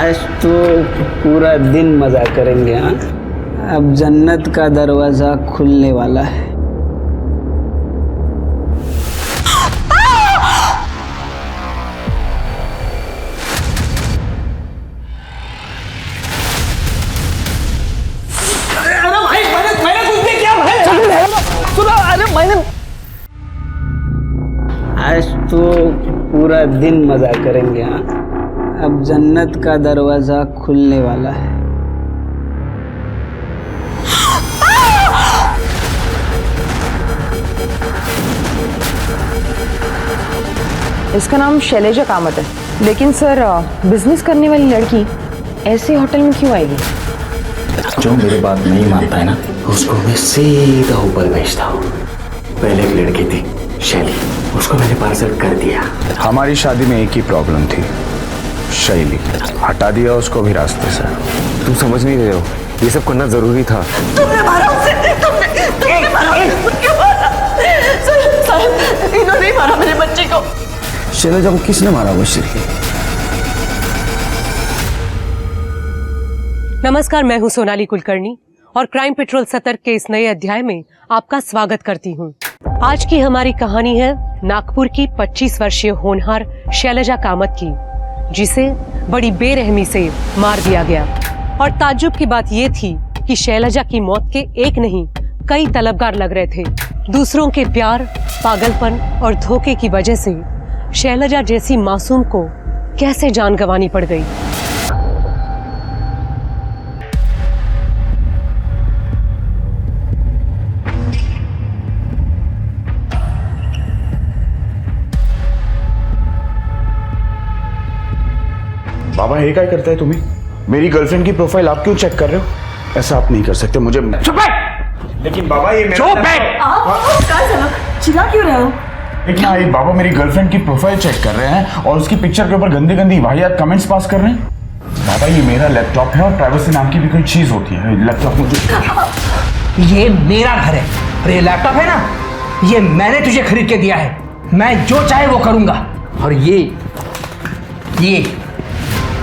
आज तो पूरा दिन मजा करेंगे। हाँ, अब जन्नत का दरवाजा खुलने वाला है। आज तो पूरा दिन मजा करेंगे। हाँ, अब जन्नत का दरवाजा खुलने वाला है। इसका नाम शैलेजा कामत है, लेकिन सर बिजनेस करने वाली लड़की ऐसे होटल में क्यों आएगी? जो मेरी बात नहीं मानता है ना, उसको मैं सीधा ऊपर भेजता हूँ। पहले एक लड़की थी शैली, उसको मैंने पार्सल कर दिया। हमारी शादी में एक ही प्रॉब्लम थी, शैली। हटा दिया उसको भी रास्ते से। तुम समझ नहीं रहे हो, ये सब करना जरूरी था। तुमने मारा उसे, तुमने मारा उसे, क्यों मारा? सर, इन्होंने ही मारा मेरे बच्चे को। शैलेजा को किसने मारा? वो श्री। नमस्कार, मैं हूं सोनाली कुलकर्णी और क्राइम पेट्रोल सतर्क के इस नए अध्याय में आपका स्वागत करती हूं। आज की हमारी कहानी है नागपुर की 25 वर्षीय होनहार शैलेजा कामत की, जिसे बड़ी बेरहमी से मार दिया गया। और ताज्जुब की बात यह थी कि शैलेजा की मौत के एक नहीं कई तलबगार लग रहे थे। दूसरों के प्यार, पागलपन और धोखे की वजह से शैलेजा जैसी मासूम को कैसे जान गंवानी पड़ गई। बाबा हे काय करताय तुम्ही? मेरी गर्लफ्रेंड की प्रोफाइल आप क्यों चेक कर रहे हो? ऐसा आप नहीं कर सकते। मुझे चुप बैठ। लेकिन बाबा ये चुप बैठ। चिल्ला क्यों रहे हो? लेकिन ये बाबा मेरी गर्लफ्रेंड की प्रोफाइल चेक कर रहे हैं और उसकी पिक्चर के ऊपर गंदी गंदी वाहियात कमेंट्स पास कर रहे हैं। बाबा ये मेरा लैपटॉप है और प्राइवेसी नाम की भी कोई चीज होती है। लैपटॉप मुझे, ये मेरा घर है और ये लैपटॉप है ना, ये मैंने तुझे खरीद के दिया है। मैं जो चाहे वो करूंगा। और ये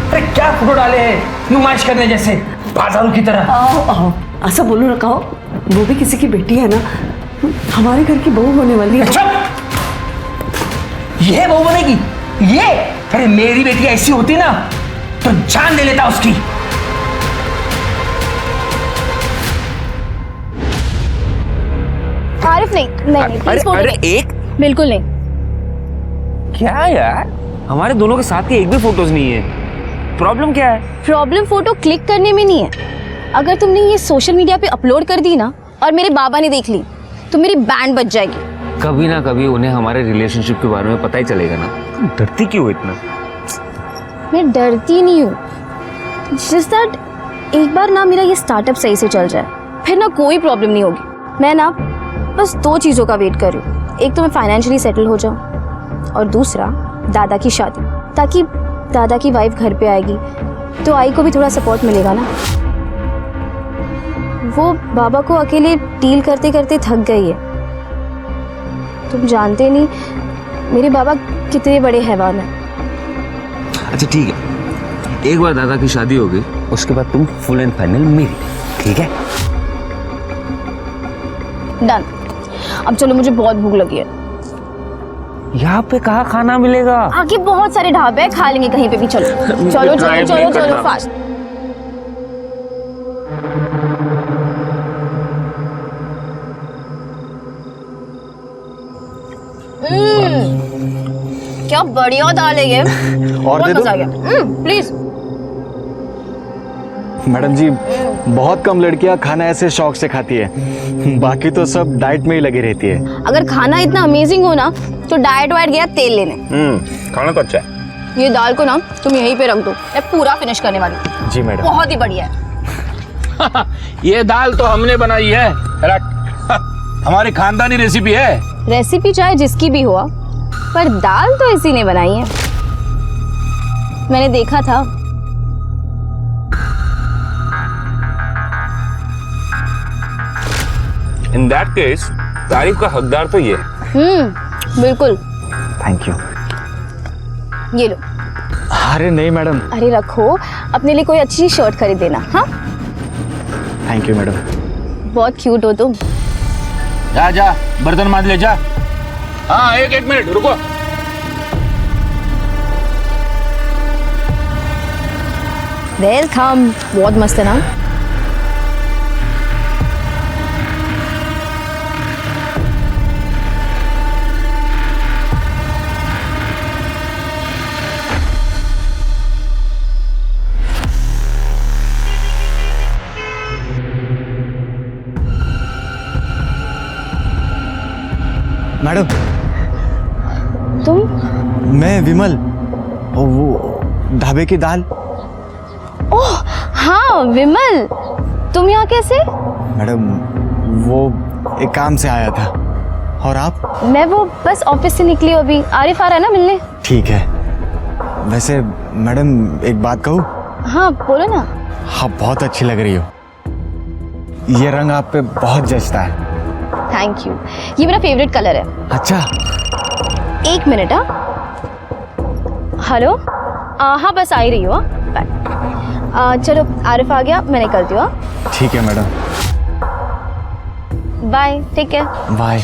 अरे क्या फोटो डाले हैं नुमाइश करने जैसे, बाजारों की तरह। आओ, ऐसा बोलो रखा हो। वो भी किसी की बेटी है ना, हमारे घर की बहू होने वाली है। ये बहू बनेगी? ये अरे मेरी बेटी ऐसी होती ना तो जान ले लेता उसकी। आरिफ नहीं, प्लीज फोटो अरे नहीं। एक बिल्कुल नहीं। क्या यार, हमारे दोनों के साथ के एक भी फोटोज नहीं है। प्रॉब्लम क्या है? प्रॉब्लम फोटो क्लिक करने में नहीं है। अगर तुमने ये सोशल मीडिया पे अपलोड कर दी ना और मेरे बाबा ने देख ली तो मेरी बैंड बज जाएगी। कभी ना कभी उन्हें हमारे रिलेशनशिप के बारे में पता ही चलेगा ना। तुम डरती क्यों हो इतना? मैं डरती नहीं हूँ, जस्ट दैट एक बार ना मेरा ये स्टार्टअप सही से चल जाए, फिर ना कोई प्रॉब्लम नहीं होगी। मैं ना बस 2 चीज़ों का वेट कर रही हूँ। एक तो मैं फाइनेंशियली सेटल हो जाऊँ और दूसरा दादा की शादी, ताकि दादा की वाइफ घर पे आएगी तो आई को भी थोड़ा सपोर्ट मिलेगा ना। वो बाबा को अकेले डील करते करते थक गई है। तुम जानते नहीं मेरे बाबा कितने बड़े हैवान हैं। अच्छा ठीक है, एक बार दादा की शादी होगी उसके बाद तुम फुल एंड फाइनल मेरी, ठीक है? डन। अब चलो, मुझे बहुत भूख लगी है। यहाँ पे कहाँ खाना मिलेगा? आगे बहुत सारे ढाबे हैं, खा लेंगे कहीं पे भी। चलो चलो चलो चलो चलो फास्ट। क्या बढ़िया दाल है ये। और बहुत दे दो? मजा आ गया। प्लीज। मैडम जी, बहुत कम लड़कियां खाना ऐसे शौक से खाती है, बाकी तो सब डाइट में ही लगी रहती है। अगर खाना इतना अमेजिंग हो ना तो डाइट वाइट गया तेल लेने। खाना तो अच्छा है। ये दाल को ना तुम यहीं पे रख दो, मैं पूरा फिनिश करने वाली हूँ। जी मैडम। बहुत ही बढ़िया है। ये दाल तो हमने बनाई है, हमारी खानदानी रेसिपी है। रेसिपी चाहे जिसकी भी हो, पर दाल तो इसी ने बनाई है। मैंने देखा था। इन दैट केस तारीफ का हकदार तो ये है। बिल्कुल। Thank you. ये लो। अरे नहीं मैडम। अरे रखो, अपने लिए कोई अच्छी शर्ट खरीद देना। हाँ, थैंक यू मैडम। बहुत क्यूट हो तुम। जा जा बर्तन मांज ले जा। हाँ एक मिनट रुको। वेलकम। बहुत मस्त है ना। मैडम तुम? मैं विमल, वो ढाबे की दाल। ओह हाँ विमल, तुम यहाँ कैसे? मैडम वो एक काम से आया था। और आप? मैं वो बस ऑफिस से निकली हूँ अभी। आरिफ आ रहा है ना मिलने। ठीक है। वैसे मैडम एक बात कहूँ? हाँ बोलो ना। आप बहुत अच्छी लग रही हो। ये रंग आप पे बहुत जचता है। थैंक यू, ये मेरा फेवरेट कलर है। अच्छा। एक मिनट। हेलो, हाँ बस आ ही रही हो। बाय। चलो आरिफ आ गया, मैं निकलती हूँ। ठीक है मैडम। बाय, ठीक है। बाय।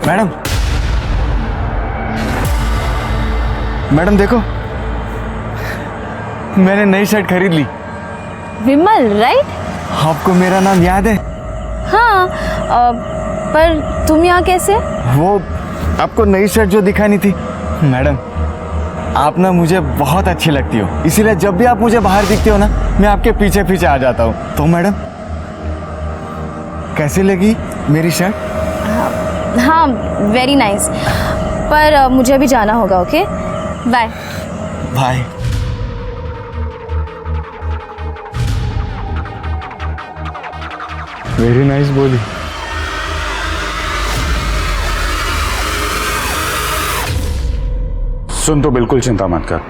मैडम, मैडम देखो, मैंने नई शर्ट खरीद ली। विमल राइट? आपको मेरा नाम याद है? हाँ, पर तुम यहाँ कैसे? वो आपको नई शर्ट जो दिखानी थी। मैडम आप ना मुझे बहुत अच्छी लगती हो, इसीलिए जब भी आप मुझे बाहर दिखते हो ना, मैं आपके पीछे पीछे आ जाता हूँ। तो मैडम कैसी लगी मेरी शर्ट? हाँ वेरी नाइस, पर मुझे अभी जाना होगा। Okay bye. Bye. Very nice बोली। सुन, तो बिल्कुल चिंता मत कर।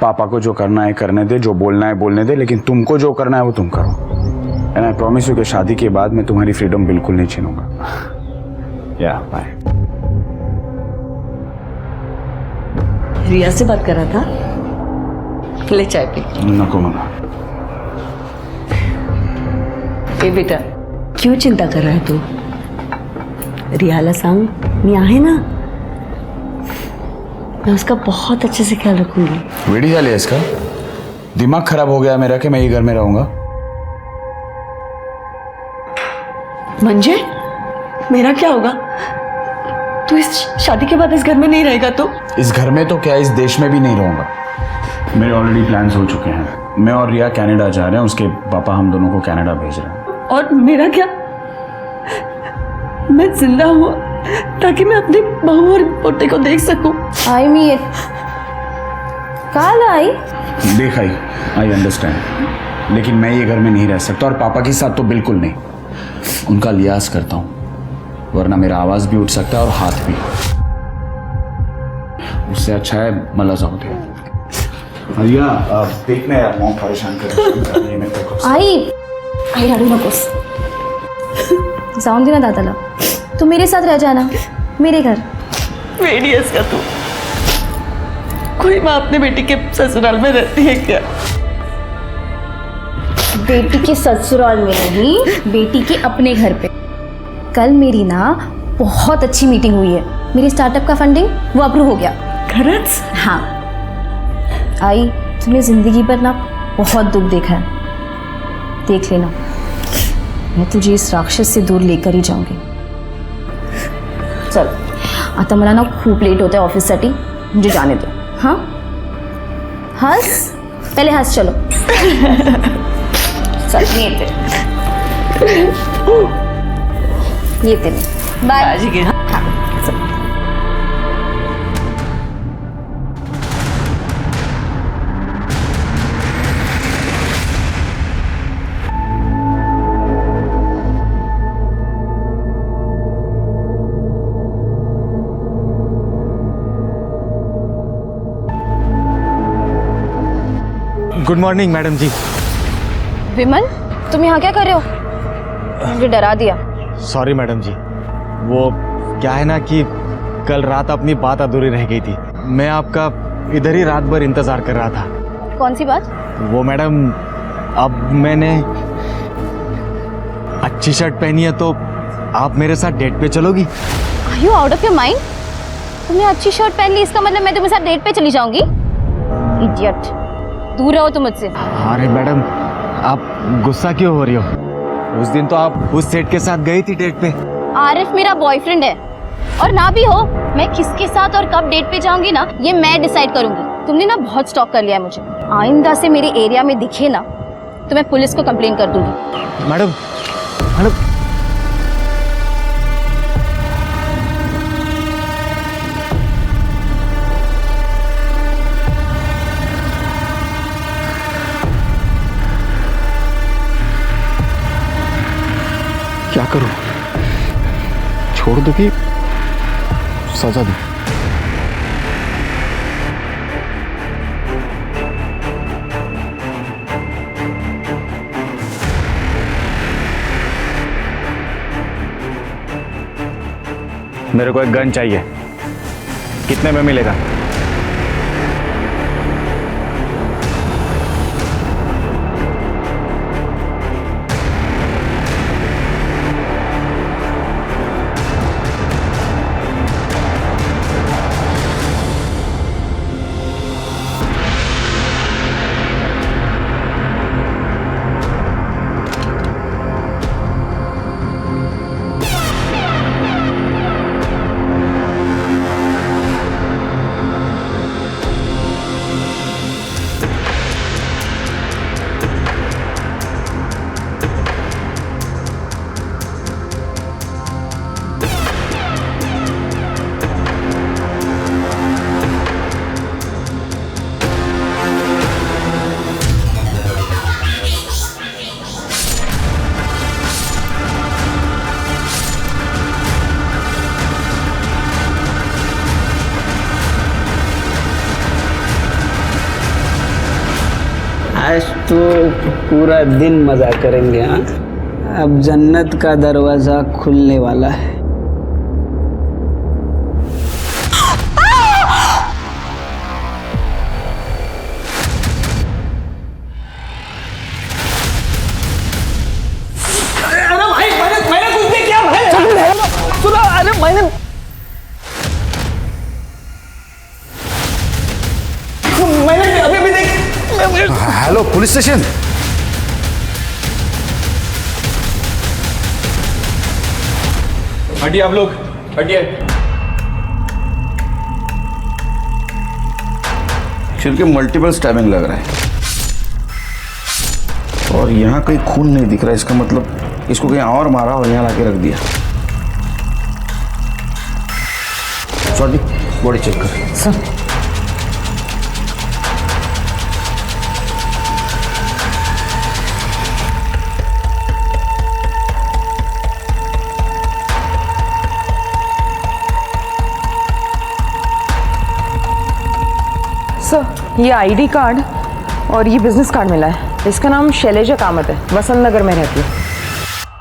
पापा को जो करना है करने दे, जो बोलना है बोलने दे, लेकिन तुमको जो करना है वो तुम करो। एंड आई प्रॉमिस यू कि शादी के बाद मैं तुम्हारी फ्रीडम बिल्कुल नहीं छीनूंगा। या बाय। रिया से बात कर रहा था, ले चाय पी। नको मना। ए बेटा, क्यों चिंता कर रहा है तू? रियाला सांग मी आहे ना, मैं उसका बहुत अच्छे से ख्याल रखूंगी। वेड़ी झाली है इसका, दिमाग खराब हो गया मेरा कि मैं ये घर में रहूंगा। मंजे, मेरा क्या होगा? तू इस शादी के बाद इस घर में नहीं रहेगा तो? इस घर में तो क्या, इस देश में भी नहीं रहूंगा। मेरे ऑलरेडी प्लान्स हो चुके हैं। मैं और रिया कनाडा जा रहे हैं, उसके पापा हम दोनों को कनाडा भेज रहे हैं। और मेरा क्या? मैं जिंदा हूँ ताकि मैं अपनी बहू और पोते को देख सकूं। आई मीन काल आई देख आई अंडरस्टैंड, लेकिन मैं ये घर में नहीं रह सकता, और पापा के साथ तो बिल्कुल नहीं। उनका लिहाज करता हूँ, वरना मेरा आवाज भी उठ सकता है और हाथ भी। उससे अच्छा है मला जाऊ दे। रिया देखना यार, मॉम परेशान कर। आई रडू नकोस, जाऊन दे ना दादाला। तू मेरे साथ रह जाना, मेरे घर। वेडियस का तू, कोई माँ अपने बेटी के ससुराल में रहती है क्या? बेटी के ससुराल में नहीं, बेटी के अपने घर पे। कल मेरी ना बहुत अच्छी मीटिंग हुई है, मेरी स्टार्टअप का फंडिंग वो अप्रूव हो गया। खरच? हाँ आई, तूने जिंदगी पर ना बहुत दुख देखा है, देख लेना। मैं तुझे इस राक्षस से दूर लेकर ही जाऊंगी. चल आता मला ना खूप लेट होते ऑफिससाठी, मुझे जाने दो. हाँ हंस, पहले हंस. चलो चल मी येते. येते मी. बाय. गुड मॉर्निंग मैडम जी. विमल, तुम यहाँ क्या कर रहे हो? मुझे डरा दिया. सॉरी मैडम जी, वो क्या है ना कि कल रात अपनी बात अधूरी रह गई थी. मैं आपका इधर ही रात भर इंतजार कर रहा था. कौन सी बात? वो मैडम, अब मैंने अच्छी शर्ट पहनी है तो आप मेरे साथ डेट पे चलोगी? Are you out of your mind? तुमने अच्छी शर्ट पहन ली, इसका मतलब मैं तुम्हारे साथ डेट पे चली जाऊंगी? Idiot. दूर रहो तुम मुझसे. अरे मैडम, आप गुस्सा क्यों हो रही हो? उस दिन तो आप उस सेठ के साथ गई थी डेट पे. आरिफ मेरा बॉयफ्रेंड है, और ना भी हो, मैं किसके साथ और कब डेट पे जाऊंगी ना, ये मैं डिसाइड करूंगी. तुमने ना बहुत स्टॉक कर लिया है मुझे. आइंदा से मेरे एरिया में दिखे ना तो मैं पुलिस को कंप्लेन कर दूंगी. मैडम, मैडम, क्या करूं? छोड़ दो कि सजा दो? मेरे को एक गन चाहिए. कितने में मिलेगा? आज तो पूरा दिन मज़ा करेंगे. हाँ, अब जन्नत का दरवाज़ा खुलने वाला है. Hello police station. हटिए आप लोग, हटिए. सिर के मल्टीपल स्टैबिंग लग रहा है और यहाँ कहीं खून नहीं दिख रहा. इसका मतलब इसको कहीं और मारा और यहाँ लाके रख दिया. सॉरी, बॉडी चेक कर. सर, ये आईडी कार्ड और ये बिजनेस कार्ड मिला है. इसका नाम शैलेजा कामत है, वसंत नगर में रहती है.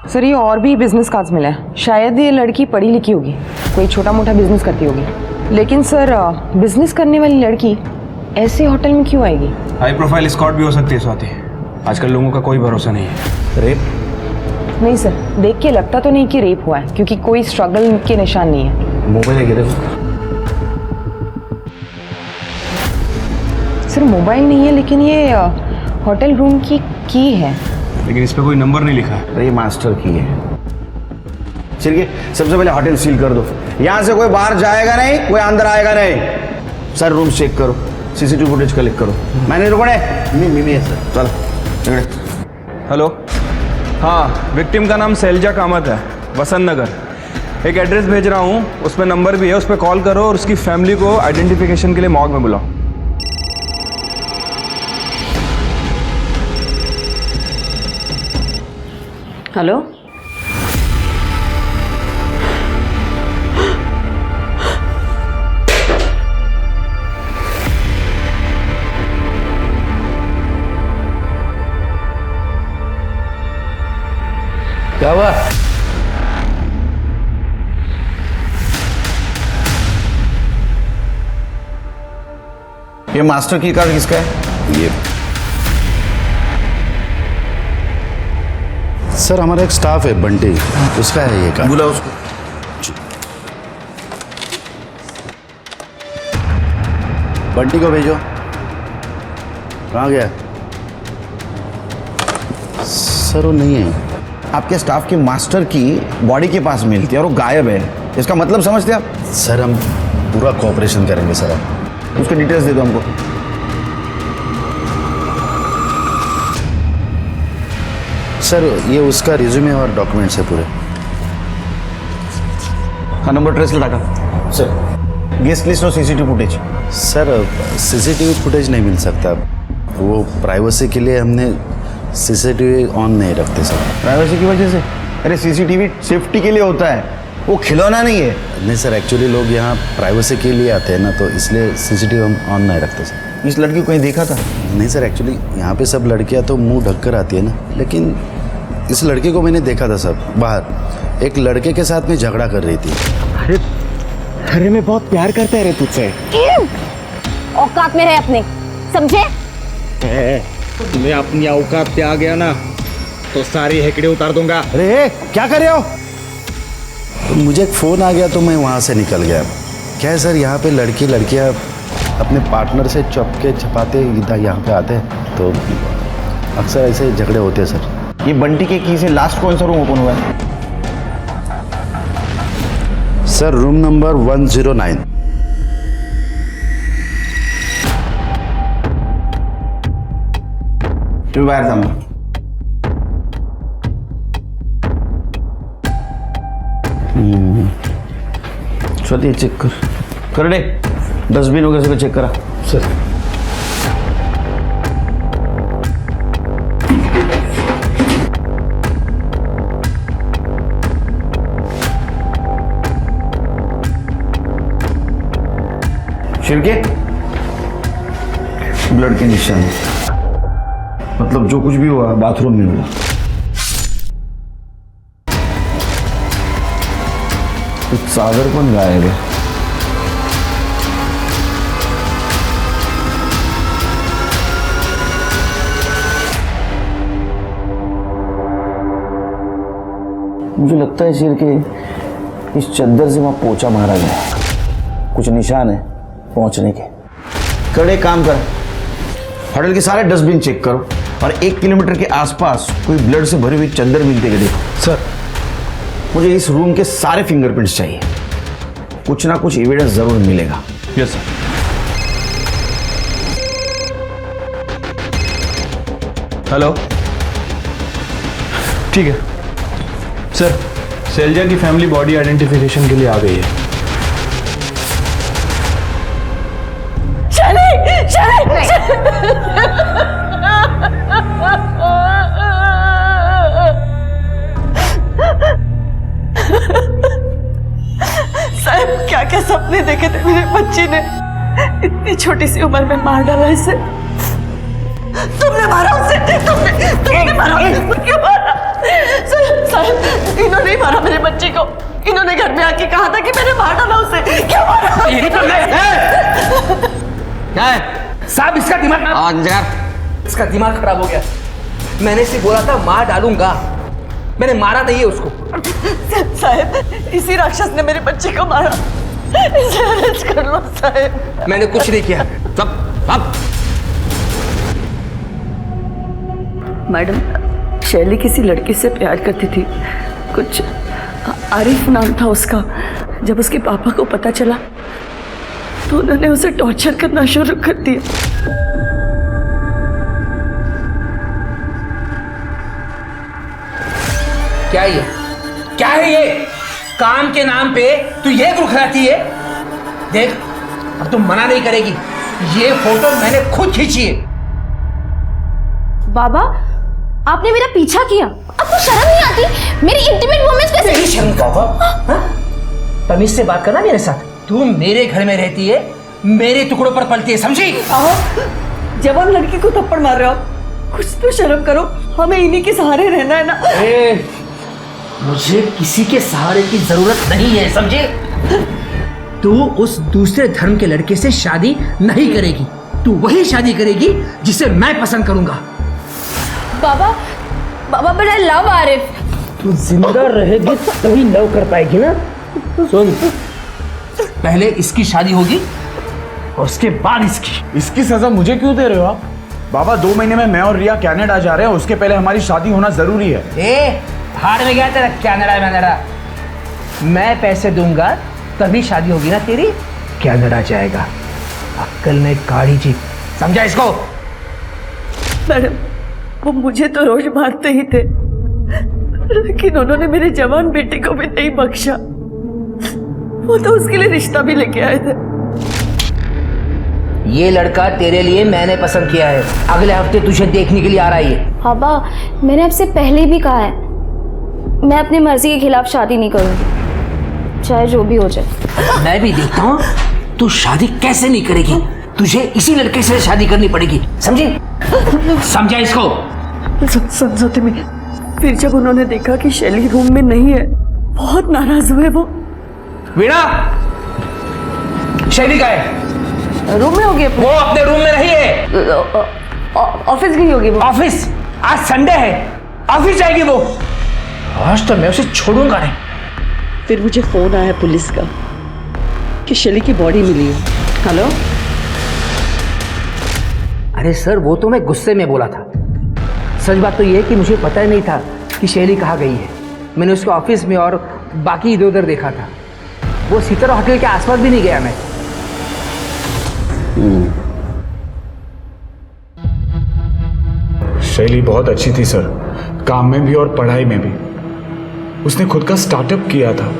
सर, ये और भी बिजनेस कार्ड्स मिला है. शायद ये लड़की पढ़ी लिखी होगी, कोई छोटा मोटा बिजनेस करती होगी. लेकिन सर, बिजनेस करने वाली लड़की ऐसे होटल में क्यों आएगी? हाई प्रोफाइल स्कॉट भी हो सकती है स्वाति. आजकल लोगों का कोई भरोसा नहीं है. रेप? नहीं सर, देख के लगता तो नहीं कि रेप हुआ है, क्योंकि कोई स्ट्रगल के निशान नहीं है. मोबाइल है क्या? देखो सर, मोबाइल नहीं है, लेकिन ये होटल रूम की है. लेकिन इस पे कोई नंबर नहीं लिखा है। अरे ये मास्टर की है। चलिए सबसे पहले होटल सील कर दो, यहाँ से कोई बाहर जाएगा नहीं, कोई अंदर आएगा नहीं। सर रूम चेक करो, सीसीटीवी फुटेज कलेक्ट करो। मैनेजर कौन है? मिमी है सर। चलो। हेलो, हाँ, विक्टिम का नाम शैलजा कामत है, वसंत नगर। एक एड्रेस भेज रहा हूँ, उसमें नंबर भी है, उस पर कॉल करो और उसकी फैमिली को आइडेंटिफिकेशन के लिए मॉर्ग में बुलाओ। हेलो, क्या हुआ? ये मास्टर की कार्ड किसका है? ये सर हमारा एक स्टाफ है बंटी, उसका है ये कार्ड। बुला उसको। बंटी को भेजो। कहाँ गया? सर वो नहीं है। आपके स्टाफ की मास्टर की बॉडी के पास मिलती है और वो गायब है, इसका मतलब समझते आप? सर हम पूरा कोऑपरेशन करेंगे सर। उसके डिटेल्स दे दो हमको। सर ये उसका रिज्यूमे और डॉक्यूमेंट्स है पूरे। हाँ, नंबर ट्रेस लगा सर। गेस्ट लिस्ट और CCTV footage. Sir CCTV footage नहीं मिल सकता, वो प्राइवेसी के लिए हमने सीसीटीवी ऑन नहीं रखते सर। प्राइवेसी की वजह से? अरे सीसीटीवी सेफ्टी के लिए होता है, वो खिलौना नहीं है। नहीं सर, एक्चुअली लोग यहाँ प्राइवेसी के लिए आते हैं ना, तो इसलिए सीसीटीवी हम ऑन नहीं रखते सर। इस लड़की को कहीं देखा था? नहीं सर, एक्चुअली यहाँ पे सब लड़कियाँ तो मुंह ढक कर आती है ना, लेकिन इस लड़के को मैंने देखा था सर बाहर, एक लड़के के साथ में झगड़ा कर रही थी। अरे मैं बहुत प्यार करता है रे तुझसे। औकात में रहे अपने, समझे? मैं अपनी औकात पे आ गया ना तो सारी हेकड़े उतार दूंगा। अरे क्या कर रहे हो? तो मुझे एक फ़ोन आ गया तो मैं वहाँ से निकल गया। क्या है सर, यहाँ पे लड़कियाँ अपने पार्टनर से चपके छपाते इधर यहाँ पे आते हैं, तो अक्सर ऐसे झगड़े होते हैं सर। ये बंटी के की से लास्ट कौन सा रूम ओपन हुआ है? Sir room number 109। तू बाहर था। चलिए चेक कर दे, डस्टबिन वगैरह से चेक करा सर। छिड़के ब्लड के निशान, मतलब जो कुछ भी हुआ बाथरूम में हुआ। सागर पण गायब है। मुझे लगता है शेर के इस चद्दर से वहां पोछा मारा गया, कुछ निशान है पहुंचने के। कड़े काम कर, होटल के सारे डस्टबिन चेक करो और 1 किलोमीटर के आसपास कोई ब्लड से भरी हुई चद्दर मिलती है देखो। सर मुझे इस रूम के सारे फिंगरप्रिंट्स चाहिए, कुछ ना कुछ एविडेंस जरूर मिलेगा। Yes sir. हेलो, ठीक है सर, शैलजा की फैमिली बॉडी आइडेंटिफिकेशन के लिए आ गई है। साहब क्या क्या सपने देखे थे मेरे बच्ची ने, इतनी छोटी सी उम्र में मार डाला इसे। तुमने मारा उसे, तुमने मारा उसे, क्यों मारा? साहब इन्होंने ही मारा मेरे बच्चे को, इन्होंने घर में आके कहा था कि मैंने मार डाला उसे, क्यों मारा? क्या है साहब, इसका दिमाग खराब हो गया। मैंने इसे बोला था मार डालूंगा, मैंने मारा नहीं है उसको। साहब इसी राक्षस ने मेरे बच्चे को मारा, इसे अरेस्ट कर लो साहब। मैंने कुछ नहीं किया। मैडम शैली किसी लड़के से प्यार करती थी, कुछ आरिफ नाम था उसका। जब उसके पापा को पता चला तो उन्होंने उसे टॉर्चर करना शुरू कर दिया। क्या ये, क्या है ये? काम के नाम पे तू ये दुखलाती है? देख, अब तुम मना नहीं करेगी, ये फोटो मैंने खुद खींची है। बाबा, आपने मेरा पीछा किया, आपको शर्म नहीं आती? मेरी इंटीमेट मोमेंट्स कैसे? मेरी शर्म बाबा, तमीज से बात करना मेरे साथ। तू मेरे घर में रहती है, मेरे टुकड़ों पर पलती है, समझी? जवान लड़की को थप्पड़ मार रहे हो, कुछ तो शर्म करो। हमें इन्हीं के सहारे रहना है ना। मुझे किसी के सहारे की जरूरत नहीं है, समझे? तू उस दूसरे धर्म के लड़के से शादी नहीं करेगी, तू वही शादी करेगी जिसे मैं पसंद करूंगा। बाबा, बाबा बट आई लव आरिफ। तू जिंदा रहेगी तभी लव कर पाएगी ना। सुन, पहले इसकी शादी होगी और उसके बाद इसकी सजा मुझे क्यों दे रहे हो आप? बाबा 2 महीने में मैं और रिया कनाडा जा रहे हैं, उसके पहले हमारी शादी होना जरूरी है। भाड़ में गया तेरा कनाडा। मैं पैसे दूंगा तभी शादी होगी ना तेरी। कनाडा जाएगा, अक्कल ने गाड़ी जी, समझा इसको? मैडम, वो मुझे तो रोज मारते ही थे, लेकिन उन्होंने मेरे जवान बेटे को भी नहीं बख्शा। वो तो उसके लिए रिश्ता भी लेके आए थे। ये लड़का तेरे लिए मैंने पसंद किया है, अगले हफ्ते तुझे देखने के लिए आ रहा है। बाबा, मैंने आपसे पहले भी कहा है, मैं अपनी मर्जी के खिलाफ शादी नहीं करूंगी, चाहे जो भी हो जाए। मैं भी देखता हूँ तू शादी कैसे नहीं करेगी। तुझे इसी लड़के से शादी करनी पड़ेगी, समझी? समझा इसको? समझौते में फिर जब उन्होंने देखा कि शैली रूम में नहीं है, बहुत नाराज हुए वो। वीणा, शैली का है? रूम में होगी। वो अपने रूम में नहीं है, ऑफिस गई होगी वो। ऑफिस? आज संडे है, ऑफिस जाएगी वो। आज तो मैं उसे छोड़ूंगा नहीं। फिर मुझे फोन आया पुलिस का कि शैली की बॉडी मिली है। हेलो? अरे सर, वो तो मैं गुस्से में बोला था। सच बात तो ये है कि मुझे पता ही नहीं था कि शैली कहाँ गई है। मैंने उसके ऑफिस में और बाकी इधर उधर देखा था। वो सितारा होटल के आसपास भी नहीं गया मैं। शैली बहुत अच्छी थी सर, काम में भी और पढ़ाई में भी। उसने खुद का स्टार्टअप किया था।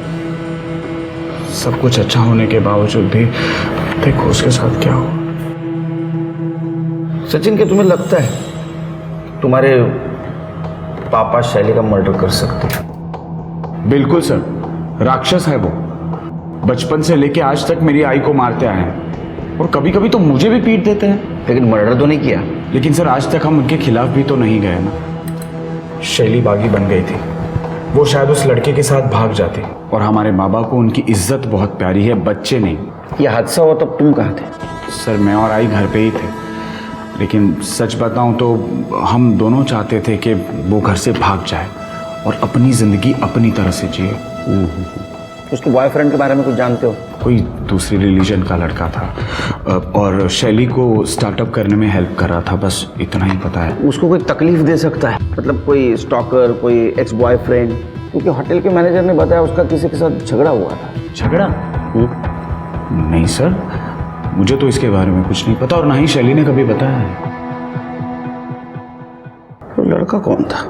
सब कुछ अच्छा होने के बावजूद भी देखो उसके साथ क्या हुआ। सचिन, क्या तुम्हें लगता है तुम्हारे पापा शैली का मर्डर कर सकते हैं? बिल्कुल सर, राक्षस है वो। बचपन से लेके आज तक मेरी आई को मारते आए हैं और कभी कभी तो मुझे भी पीट देते हैं। लेकिन मर्डर तो नहीं किया। लेकिन सर, आज तक हम उनके खिलाफ भी तो नहीं गए ना। शैली बागी बन गई थी, वो शायद उस लड़के के साथ भाग जाती। और हमारे बाबा को उनकी इज्जत बहुत प्यारी है, बच्चे नहीं। ये हादसा हुआ तब तुम कहाँ थे? सर, मैं और आई घर पे ही थे, लेकिन सच बताऊं तो हम दोनों चाहते थे कि वो घर से भाग जाए और अपनी ज़िंदगी अपनी तरह से जिए। उसके बॉयफ्रेंड के बारे में कुछ जानते हो? कोई दूसरी रिलीजन का लड़का था और शैली को स्टार्टअप करने में हेल्प कर रहा था, बस इतना ही पता है। उसको कोई तकलीफ दे सकता है? मतलब कोई स्टॉकर, कोई एक्स बॉयफ्रेंड? क्योंकि होटल के मैनेजर ने बताया उसका किसी के साथ झगड़ा हुआ था। झगड़ा? नहीं सर, मुझे तो इसके बारे में कुछ नहीं पता और ना ही शैली ने कभी बताया है। तो लड़का कौन था?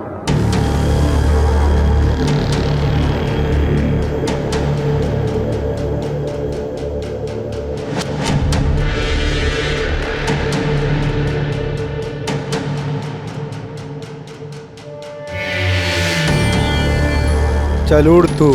चल उड़ तू।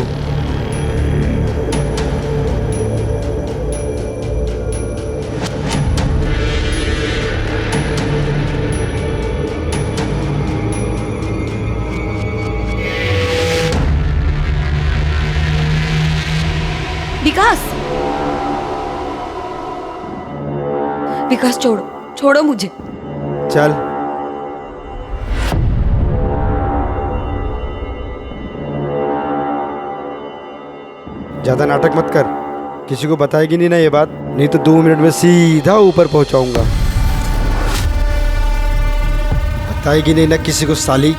विकास, छोड़ो मुझे। चल। ज्यादा नाटक मत कर, किसी को बताएगी नहीं ना ये बात, नहीं तो 2 मिनट में सीधा ऊपर पहुंचाऊंगा। बताएगी नहीं ना किसी को साली,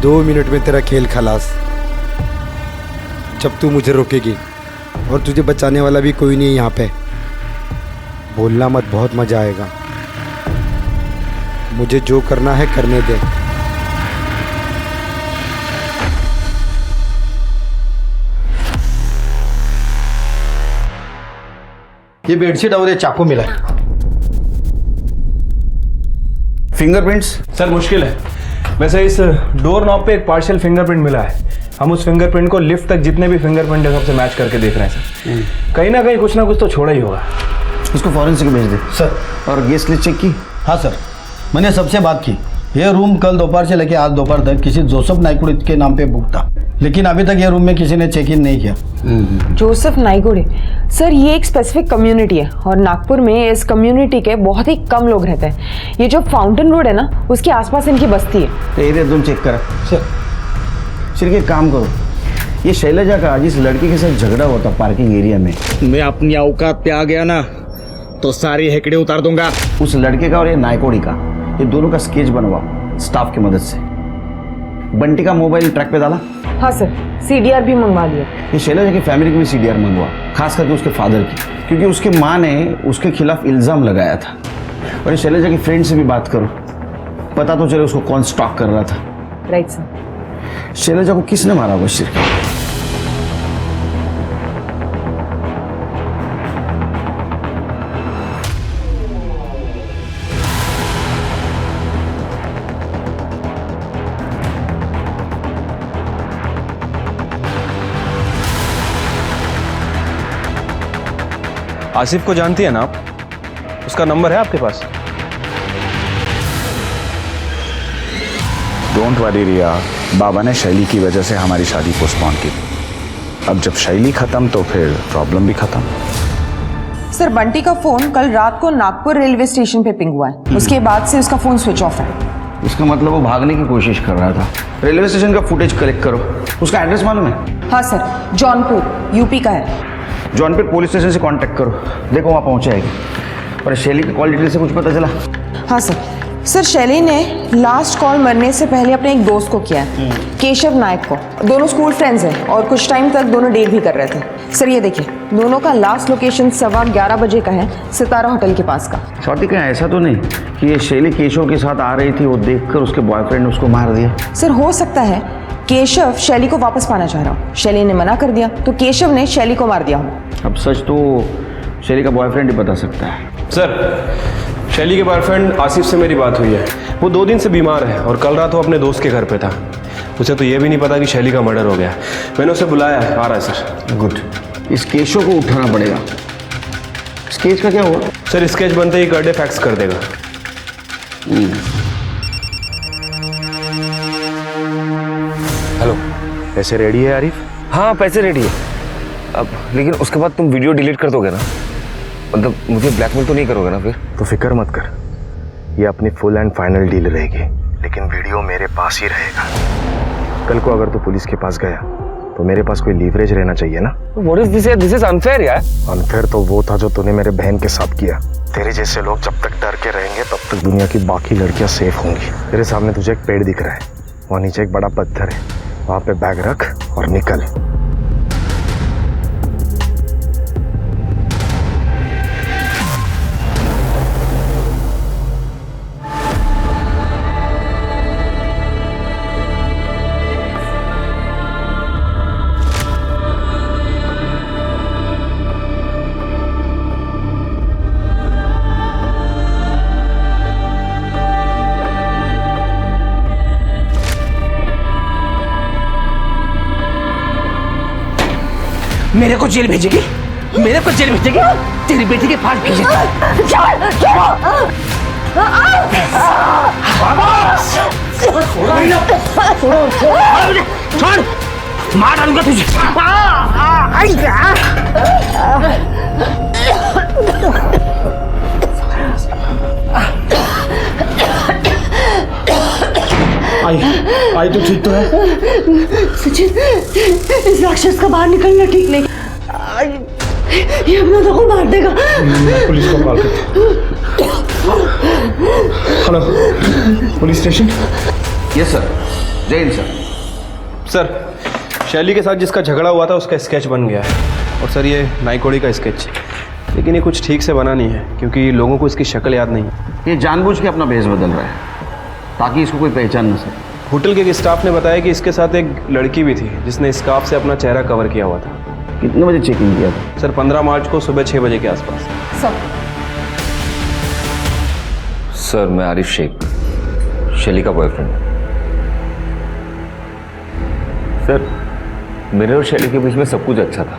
2 मिनट में तेरा खेल खलास। जब तू मुझे रोकेगी और तुझे बचाने वाला भी कोई नहीं है यहाँ पे। बोलना मत, बहुत मजा आएगा। मुझे जो करना है करने दे। ये बेडशीट और ये चाकू मिला है। फिंगरप्रिंट्स सर मुश्किल है। वैसे इस डोर नॉब पे एक पार्शियल फिंगरप्रिंट मिला है। हम उस फिंगरप्रिंट को लिफ्ट तक जितने भी फिंगरप्रिंट है सबसे मैच करके देख रहे हैं सर। कहीं ना कहीं कुछ ना कुछ तो छोड़ा ही होगा। उसको फॉरेंसिक भेज दे सर। और गेस्ट लिस्ट चेक की? हाँ सर, मैंने सबसे बात की। ये रूम कल दोपहर से लेकर आज दोपहर तक किसी जोसेफ नाइकुड़े के नाम पे बुक था, लेकिन अभी तक ये रूम में किसी ने चेक इन नहीं किया। जोसेफ नाइकुड़े सर, ये एक स्पेसिफिक कम्युनिटी है और नागपुर में इस कम्युनिटी के बहुत ही कम लोग रहते हैं। ये जो फाउंटेन रोड है ना, उसके आसपास इनकी बस्ती है। एरिया तुम चेक करा सर। सिर्फ एक काम करो, ये शैलजा का जिस लड़की के साथ झगड़ा हुआ था पार्किंग एरिया में, मैं अपनी औकात पे आ गया ना तो सारी हेकड़े उतार दूंगा। उस लड़के का और ये नायकोड़ी का, ये दोनों का स्केच बनवाओ स्टाफ की मदद से। बंटी का मोबाइल ट्रैक पे डाला? हाँ सर, सीडीआर भी मंगवा लिया। ये शैलजा की फैमिली की भी सीडीआर मंगवा, खास करके उसके फादर की, क्योंकि उसके माँ ने उसके खिलाफ इल्जाम लगाया था। और ये शैलजा की फ्रेंड से भी बात करो, पता तो चले उसको कौन स्टॉक कर रहा था। Right sir. शैलजा को किसने मारा होगा सिर्फ? आसिफ को जानती है ना आप? उसका नंबर है आपके पास? डोंट वरी रिया, बाबा ने शैली की वजह से हमारी शादी पोस्टपोन की। अब जब शैली खत्म तो फिर प्रॉब्लम भी खत्म। सर, बंटी का फोन कल रात को नागपुर रेलवे स्टेशन पे पिंग हुआ है। उसके बाद से उसका फोन स्विच ऑफ है। इसका मतलब वो भागने की कोशिश कर रहा था। रेलवे स्टेशन का फुटेज कलेक्ट करो। उसका एड्रेस मालूम है? हाँ सर, जौनपुर यूपी का है। जौनपुर पुलिस स्टेशन से कांटेक्ट करो, देखो वहाँ पहुँच जाएगी। और शैली की कॉल डिटेल से कुछ पता चला? हाँ सर। सर, शैली ने लास्ट कॉल मरने से पहले अपने एक दोस्त को किया है, केशव नायक को। दोनों स्कूल फ्रेंड्स हैं और कुछ टाइम तक दोनों डेट भी कर रहे थे। सर ये देखिए, दोनों का लास्ट लोकेशन 11:15 बजे का है, सितारा होटल के पास का। स्वाति, कहीं ऐसा तो नहीं कि ये शैली केशव के साथ आ रही थी, वो देखकर उसके बॉयफ्रेंड ने उसको मार दिया? सर, हो सकता है केशव शैली को वापस पाना चाह रहा हूँ। शैली ने मना कर दिया तो केशव ने शैली को मार दिया हो। अब सच तो शैली का बॉयफ्रेंड ही बता सकता है। सर, शैली के बॉयफ्रेंड आसिफ से मेरी बात हुई है। वो 2 दिन से बीमार है और कल रात वो अपने दोस्त के घर पे था। उसे तो ये भी नहीं पता कि शैली का मर्डर हो गया। मैंने उसे बुलाया है, आ रहा है सर। गुड। इस केशव को उठाना पड़ेगा। स्केच का क्या हुआ? सर, स्केच बनते ही कर डे फैक्स कर देगा। हेलो, पैसे रेडी है आरिफ? हाँ पैसे रेडी है। अब लेकिन उसके बाद तुम वीडियो डिलीट कर दोगे ना? मतलब मुझे ब्लैकमेल तो नहीं करोगे ना फिर? तो फिक्र मत कर, ये अपनी फुल एंड फाइनल डील रहेगी, लेकिन वीडियो मेरे पास ही रहेगा। कल को अगर तू पुलिस के पास गया तो मेरे पास कोई लीवरेज रहना चाहिए ना। What is this? This is unfair यार। अनफेयर तो वो था जो तूने मेरे बहन के साथ किया। तेरे जैसे लोग जब तक डर के रहेंगे तब तक दुनिया की बाकी लड़कियां सेफ होंगी। तेरे सामने तुझे एक पेड़ दिख रहा है, वहाँ नीचे एक बड़ा पत्थर है, वहाँ पे बैग रख और निकल। मेरे को जेल भेजेगी? मेरे को जेल भेजेगी? तेरी बेटी के पास भेजेगी? छोड़, मार डालूंगा तुझे। आई तो ठीक तो है? सचिन, इस राक्षस का बाहर निकलना ठीक नहीं। ये अपना तो को मार देगा। मैं पुलिस को कॉल करता हूँ। Hello, police station? Yes sir. Jain sir. Sir, शैली के साथ जिसका झगड़ा हुआ था उसका स्केच बन गया है। और सर ये नाइकोडी का स्केच, लेकिन ये कुछ ठीक से बना नहीं है क्योंकि लोगों को इसकी शक्ल याद नहीं है। ये जानबूझ के अपना भेष बदल रहा है ताकि इसको कोई पहचान न सके। होटल के स्टाफ ने बताया कि इसके साथ एक लड़की भी थी जिसने स्कार्फ से अपना चेहरा कवर किया हुआ था। कितने बजे चेकिंग किया था? सर 15 मार्च को सुबह 6 बजे के आसपास। सर मैं आरिफ शेख, शैली का बॉयफ्रेंड। सर मेरे और शैली के बीच में सब कुछ अच्छा था,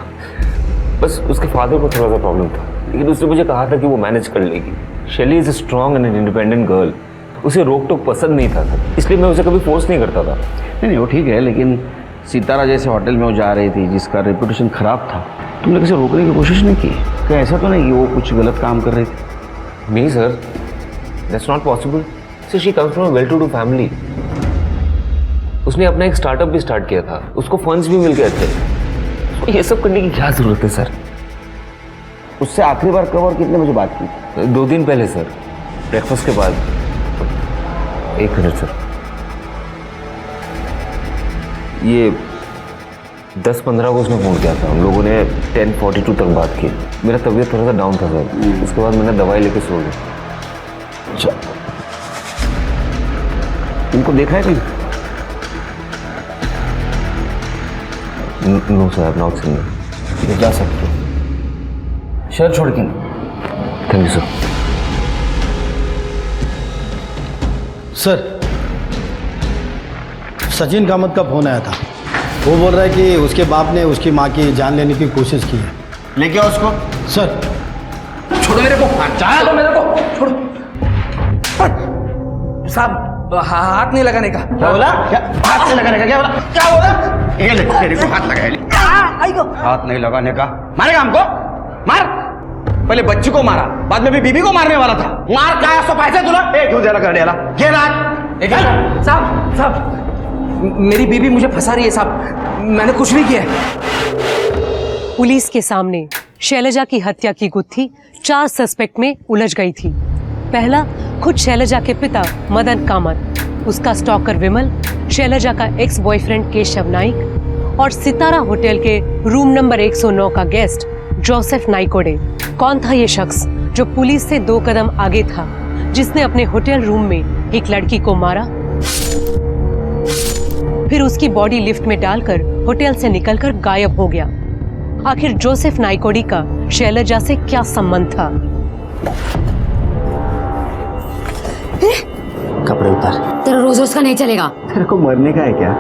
बस उसके फादर को थोड़ा सा प्रॉब्लम था, लेकिन उसने मुझे कहा था कि वो मैनेज कर लेगी। शैली is a strong and independent girl, उसे रोक टोक पसंद नहीं था सर, इसलिए मैं उसे कभी फोर्स नहीं करता था। नहीं वो ठीक है, लेकिन सितारा जैसे होटल में वो जा रही थी जिसका रेपुटेशन खराब था, तुमने किसी रोकने की कोशिश नहीं की? क्या ऐसा तो नहीं कि वो कुछ गलत काम कर रही थी? नहीं sir, that's not possible. Sir she comes from a well to do family. उसने अपना एक स्टार्टअप भी स्टार्ट किया था, उसको फंड्स भी मिल गए थे। तो ये सब करने की क्या जरूरत है सर? उससे आखिरी बार कब और कितने बजे बात की? 2 दिन पहले सर, ब्रेकफास्ट के बाद। 1 मिनट सर, ये 10-15 को उसने फ़ोन किया था। हम लोगों ने 10:42 तक बात की। मेरा तबीयत थोड़ा सा डाउन था सर, उसके बाद मैंने दवाई लेके सो गया। अच्छा, इनको देखा है कहीं? No sir, I have not seen them. ये जा सकते हो, शहर छोड़ के नहीं। Thank you sir. Sir, Sachin Kamat का फोन आया था। वो बोल रहा है कि उसके बाप ने उसकी माँ की जान लेने की कोशिश की है। लेके आओ उसको। सर छोड़ो मेरे को, चाहे तो मेरे को छोड़ो। साहब हाथ नहीं लगाने का। क्या बोला? क्या हाथ नहीं लगाने का? क्या बोला? क्या बोला? ये ले, तेरे को हाथ लगाया। हाथ नहीं लगाने का? मारेगा हमको? मार। पहले बच्ची को मारा, बाद में भी बीबी को मारने वाला था। मार का 100 पैसे तुला? क्यों देना कर दिया? ये रात साहब मेरी बीबी मुझे फंसा रही है साहब, मैंने कुछ नहीं किया है। पुलिस के सामने शैलजा की हत्या की गुत्थी 4 सस्पेक्ट में उलझ गई थी। पहला, खुद शैलजा के पिता मदन कामत, उसका स्टॉकर विमल, शैलजा का एक्स बॉयफ्रेंड केशव नाइक और सितारा होटल के रूम नंबर 109 का गेस्ट जोसेफ नाइकोडे। कौन था ये शख्स जो पुलिस से 2 कदम आगे था, जिसने अपने होटल रूम में एक लड़की को मारा, फिर उसकी बॉडी लिफ्ट में डालकर होटल से निकलकर गायब हो गया? आखिर जोसेफ नाइकोडी का शैलजा से क्या संबंध था? कपड़े उतार। तेरा रोज रोज का नहीं चलेगा। तेरे को मरने का है क्या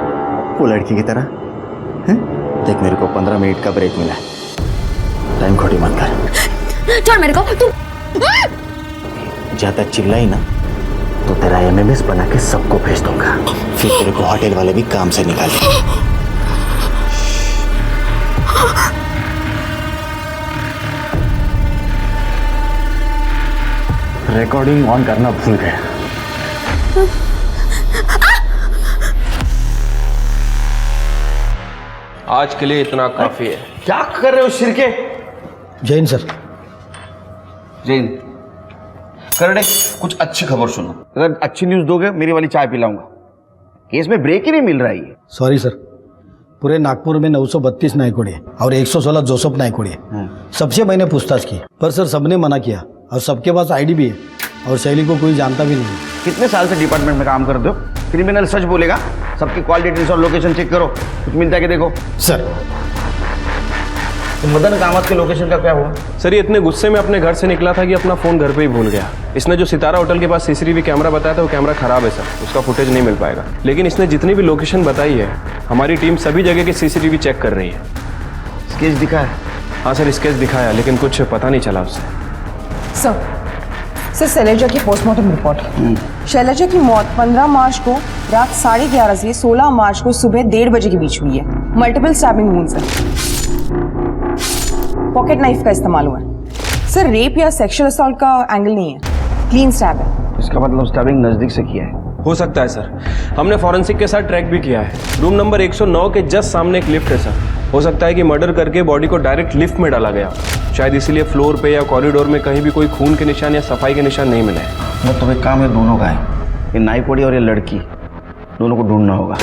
वो लड़की की तरह? हैं? देख मेरे को 15 मिनट का ब्रेक मिला है, टाइम खोटी मत कर। छोड़ मेरे को। तू ज्यादा चिल्लाई ना तो तेरा MMS बना के सबको भेज दूंगा, फिर तेरे को होटल वाले भी काम से निकालेंगे। रिकॉर्डिंग ऑन करना भूल गया। आज के लिए इतना काफी है। क्या कर रहे हो शिरके? जैन सर। जैन करडे, कुछ अच्छी खबर सुनो। अगर अच्छी न्यूज दोगे मेरी वाली चाय पिलाऊंगा। केस में ब्रेक ही नहीं मिल रहा है ये। सॉरी सर, पूरे नागपुर में 932 नाइकोडे और 116 जोसेफ नाइकोडे, सबसे मैंने पूछताछ की, पर सर सबने मना किया और सबके पास ID भी है और शैली को कोई जानता भी नहीं। कितने साल से डिपार्टमेंट में काम करते हो? क्रिमिनल सच बोलेगा। सबकी कॉल डिटेल्स और लोकेशन चेक करो, कुछ मिलता है कि देखो। सर तो मदन कामत के लोकेशन का क्या हुआ? सर ये इतने गुस्से में अपने घर से निकला था कि अपना फोन घर पे ही भूल गया। इसने जो सितारा होटल के पास CCTV कैमरा बताया था वो कैमरा खराब है सर, उसका फुटेज नहीं मिल पाएगा। लेकिन इसने जितनी भी लोकेशन बताई है, हमारी टीम सभी जगह के CCTV चेक कर रही है। स्केच दिखा है? हाँ सर, स्केच दिखाया, लेकिन कुछ पता नहीं चला उससे। सर शैलजा की पोस्टमार्टम रिपोर्ट। शैलजा की मौत 15 मार्च को रात 11:30 से 16 मार्च को सुबह 1:30 बजे के बीच हुई है। मल्टीपल स्टैबिंग वुंड्स हैं। पॉकेट नाइफ का इस्तेमाल हुआ है। सर रेप या सेक्सुअल असॉल्ट का एंगल नहीं है, क्लीन स्टैब है। इसका मतलब स्टैबिंग नजदीक से किया है। हो सकता है सर, हमने फॉरेंसिक के साथ ट्रैक भी किया है। रूम नंबर 109 के जस्ट सामने एक लिफ्ट है सर। हो सकता है कि मर्डर करके बॉडी को डायरेक्ट लिफ्ट में डाला गया, शायद इसीलिए फ्लोर पे या कॉरिडोर में कहीं भी कोई खून के निशान या सफाई के निशान नहीं मिले। तो एक काम है, दोनों का है, ये नाइकोडी और ये लड़की, दोनों को ढूंढना होगा।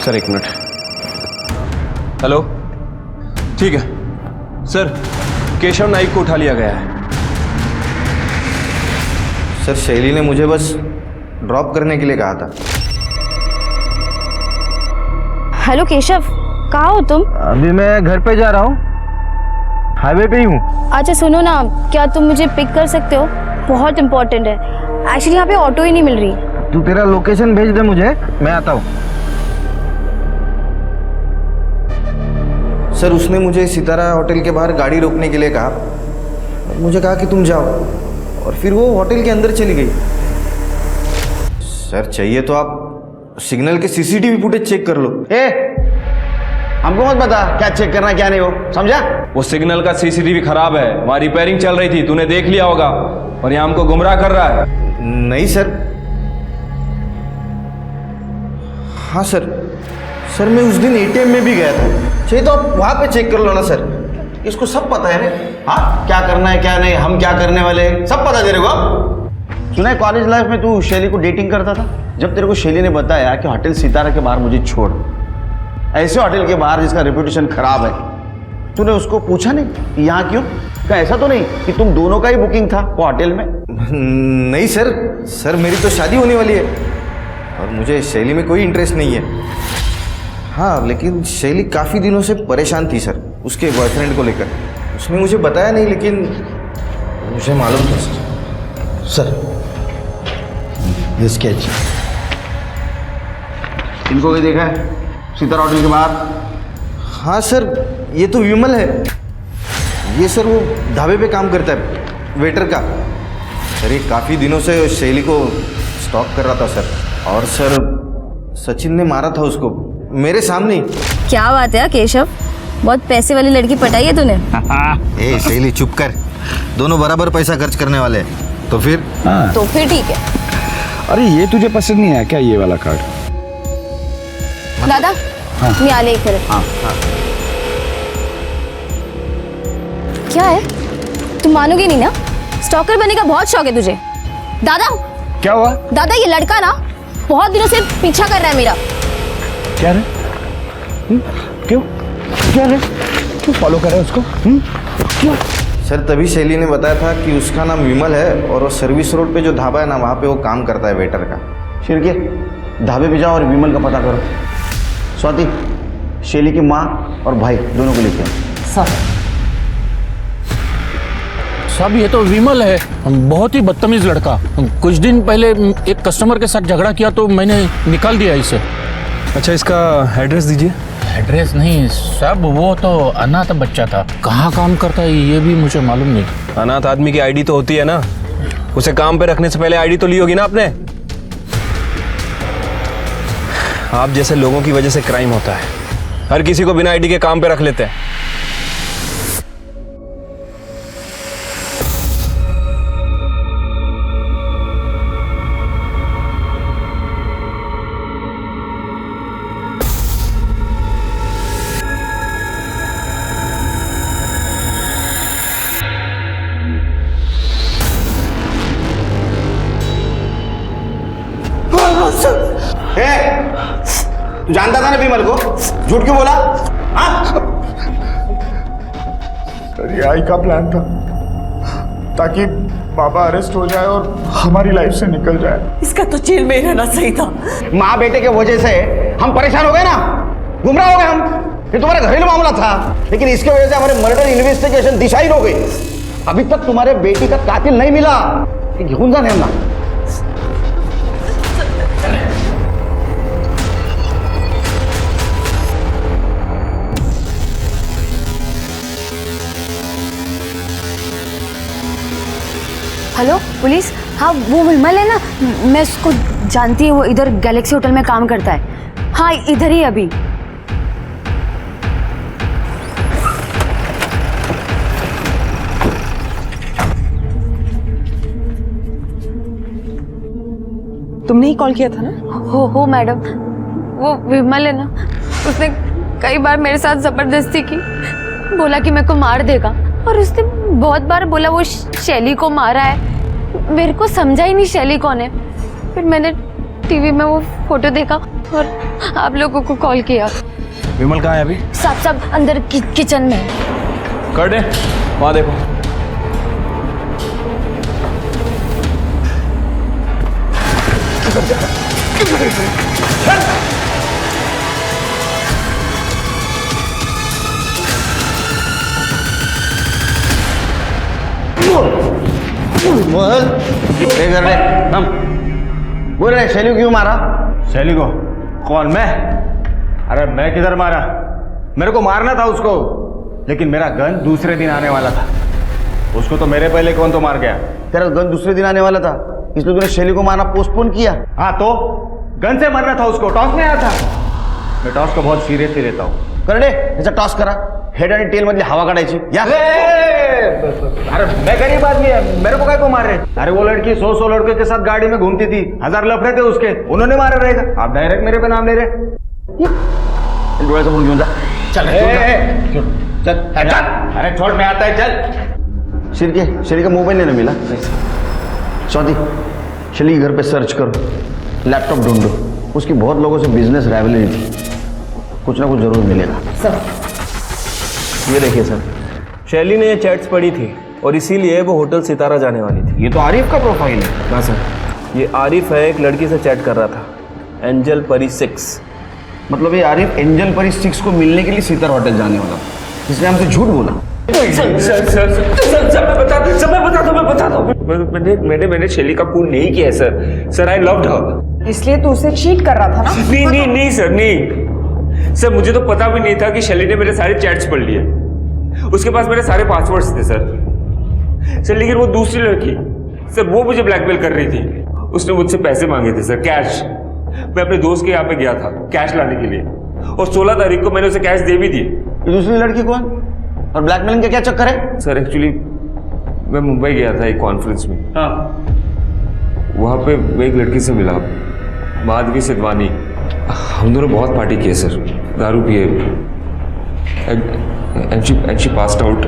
सर एक मिनट। हेलो, ठीक है सर, केशव नाइक को उठा लिया गया है। सर शैली ने मुझे बस ड्रॉप करने के लिए कहा था। हेलो केशव, कहाँ हो तुम? अभी मैं घर पे जा रहा हूँ, हाईवे पे ही हूँ। अच्छा सुनो ना, क्या तुम मुझे पिक कर सकते हो? बहुत इम्पोर्टेंट है एक्चुअली, यहाँ पे ऑटो ही नहीं मिल रही। तू तेरा लोकेशन भेज दे मुझे, मैं आता हूँ। सर उसने मुझे सितारा होटल के बाहर गाड़ी रोकने के लिए कहा, मुझे कहा कि तुम जाओ, और फिर वो होटल के अंदर चली गई। सर चाहिए तो आप सिग्नल के सीसीटीवी फुटेज चेक कर लो। हमको मत बता क्या चेक करना क्या नहीं हो, समझा? वो सिग्नल का सीसीटीवी खराब है, वहां रिपेयरिंग चल रही थी, तूने देख लिया होगा, और यहाँ हमको गुमराह कर रहा है। नहीं सर। हाँ सर, सर मैं उस दिन एटीएम में भी गया था, चाहिए तो आप वहां पे चेक कर लो ना सर। इसको सब पता है रे। हाँ, क्या करना है क्या नहीं, हम क्या करने वाले हैं, सब पता तेरे को। सुना है कॉलेज लाइफ में तू शैली को डेटिंग करता था? जब तेरे को शैली ने बताया कि होटल सितारा के बाहर मुझे छोड़, ऐसे होटल के बाहर जिसका रेपुटेशन खराब है, तूने उसको पूछा नहीं कि यहाँ क्यों? क्या ऐसा तो नहीं कि तुम दोनों का ही बुकिंग था वो होटल में? नहीं सर, सर मेरी तो शादी होने वाली है और मुझे शैली में कोई इंटरेस्ट नहीं है। हाँ लेकिन शैली काफ़ी दिनों से परेशान थी सर, उसके बॉयफ्रेंड को लेकर। उसने मुझे बताया नहीं, लेकिन मुझे मालूम था सर। सर ये स्केच इनको भी देखा है सितारा होटल के बाहर? हाँ सर, ये तो विमल है। ये सर वो ढाबे पे काम करता है, वेटर का। सर ये काफ़ी दिनों से शैली को स्टॉक कर रहा था सर, और सर सचिन ने मारा था उसको मेरे सामने ही। क्या बात है केशव, बहुत पैसे वाली लड़की पटाई है तूने। ए शैली चुप कर, दोनों बराबर पैसा खर्च करने वाले हैं। तो फिर? तो फिर ठीक है। अरे ये तुझे पसंद नहीं आया क्या ये वाला कार्ड? दादा मी आले इकडे। क्या है, तुम मानोगे नहीं ना, स्टॉकर बनने का बहुत शौक है तुझे। दादा क्या हुआ? दादा ये लड़का ना बहुत दिनों से पीछा कर रहा है मेरा। क्या रे? क्यों क्या रे? क्यों फॉलो कर रहा है उसको? क्यों? सर तभी शैली ने बताया था कि उसका नाम विमल है और वो सर्विस रोड पे जो ढाबा है ना, वहाँ पे वो काम करता है वेटर का। शिरके ढाबे पे जाओ और विमल का पता करो। स्वाति, शैली की माँ और भाई दोनों को लेके आओ। साहब ये तो विमल है, बहुत ही बदतमीज लड़का। कुछ दिन पहले एक कस्टमर के साथ झगड़ा किया तो मैंने निकाल दिया इसे। अच्छा इसका एड्रेस दीजिए। एड्रेस नहीं साहब, वो तो अनाथ बच्चा था, कहाँ काम करता है ये भी मुझे मालूम नहीं। अनाथ आदमी की आईडी तो होती है ना, उसे काम पे रखने से पहले आईडी तो ली होगी ना आपने। आप जैसे लोगों की वजह से क्राइम होता है, हर किसी को बिना आईडी के काम पे रख लेते हैं। तू जानता था ना विमल को, झूठ क्यों बोला? सर ये आई का प्लान था ताकि पापा अरेस्ट हो जाए और हमारी लाइफ से निकल जाए। इसका तो जेल में रहना सही था। माँ बेटे के वजह से हम परेशान हो गए ना, गुमराह हो गए हम। ये तुम्हारा घरेलू मामला था, लेकिन इसके वजह से हमारे मर्डर इन्वेस्टिगेशन दिशाहीन हो गई। अभी तक तुम्हारे बेटी का कातिल नहीं मिला। घेऊन जा ना। हेलो पुलिस, हाँ वो विमल है ना, मैं उसको जानती हूँ, वो इधर गैलेक्सी होटल में काम करता है। हाँ इधर ही अभी। तुमने ही कॉल किया था ना? हो मैडम, वो विमल है ना, उसने कई बार मेरे साथ जबरदस्ती की, बोला कि मेरे को मार देगा, और उसने बहुत बार बोला वो शैली को मारा है। मेरे को समझा ही नहीं शैली कौन है। फिर मैंने टीवी में वो फोटो देखा और आप लोगों को कॉल किया। विमल कहाँ है अभी? सब अंदर किचन में। कर दे, वहाँ देखो। कर रहे हम बोल रहे शैली को क्यों मारा? शैली को? कौन, मैं? अरे मैं किधर मारा? मेरे को मारना था उसको, लेकिन मेरा गन दूसरे दिन आने वाला था। उसको तो मेरे पहले कौन तो मार गया। तेरा गन दूसरे दिन आने वाला था, इसलिए तूने शैली को मारना पोस्टपोन किया? हाँ तो गन से मारना था उसको, टॉस में आया था। मैं टॉस को बहुत सीरियसली लेता हूँ। कर दे, ऐसा टॉस करा, हेड आणि टेल मधली हवा काढायची या। अरे मैं गरीब आदमी है, मेरे को काय को मार रहे? अरे वो लड़की 100 लड़के के साथ गाड़ी में घूमती थी, 1000 लफड़े थे उसके, उन्होंने मारा रहेगा। आप डायरेक्ट मेरे पे नाम ले रहे। डोळ्याचा फोन घेऊन जा, चल चल। अरे छोड़, मैं आता है, चल। शैली का मोबाइल नहीं मिला? स्वाति, शैली के घर पे सर्च करो, लैपटॉप ढूंढो, उसकी बहुत लोगों से बिजनेस राइवलरी थी, कुछ ना कुछ जरूर मिलेगा। सर ये देखिए सर, शैली ने ये चैट्स पढ़ी थी और इसीलिए वो होटल सितारा जाने वाली थी। ये तो आरिफ का प्रोफाइल है। हाँ सर, ये आरिफ है, एक लड़की से चैट कर रहा था, एंजल परी 6। मतलब ये आरिफ एंजल परी 6 को मिलने के लिए सितारा होटल जाने वाला, इसलिए हमसे झूठ बोला। मैंने शैली का खून नहीं किया है सर। I loved her. इसलिए तू उसे चीट कर रहा था ना? नहीं सर, नहीं सर, मुझे तो पता भी नहीं था कि शैली ने मेरे सारे चैट्स पढ़ लिए। उसके पास मेरे सारे पासवर्ड्स थे सर। लेकिन वो दूसरी लड़की सर, वो मुझे ब्लैकमेल कर रही थी। उसने मुझसे पैसे मांगे थे सर, कैश। मैं अपने दोस्त के यहाँ पे गया था कैश लाने के लिए, और 16 तारीख को मैंने उसे कैश दे भी दिए। दूसरी लड़की कौन और ब्लैकमेलिंग का क्या चक्कर है? सर एक्चुअली मैं मुंबई गया था एक कॉन्फ्रेंस में। हाँ। वहाँ पे मैं एक लड़की से मिला, माधवी सिद्धवानी। हम दोनों बहुत पार्टी किए सर, दारू पिए, एंड शी पास्ड आउट।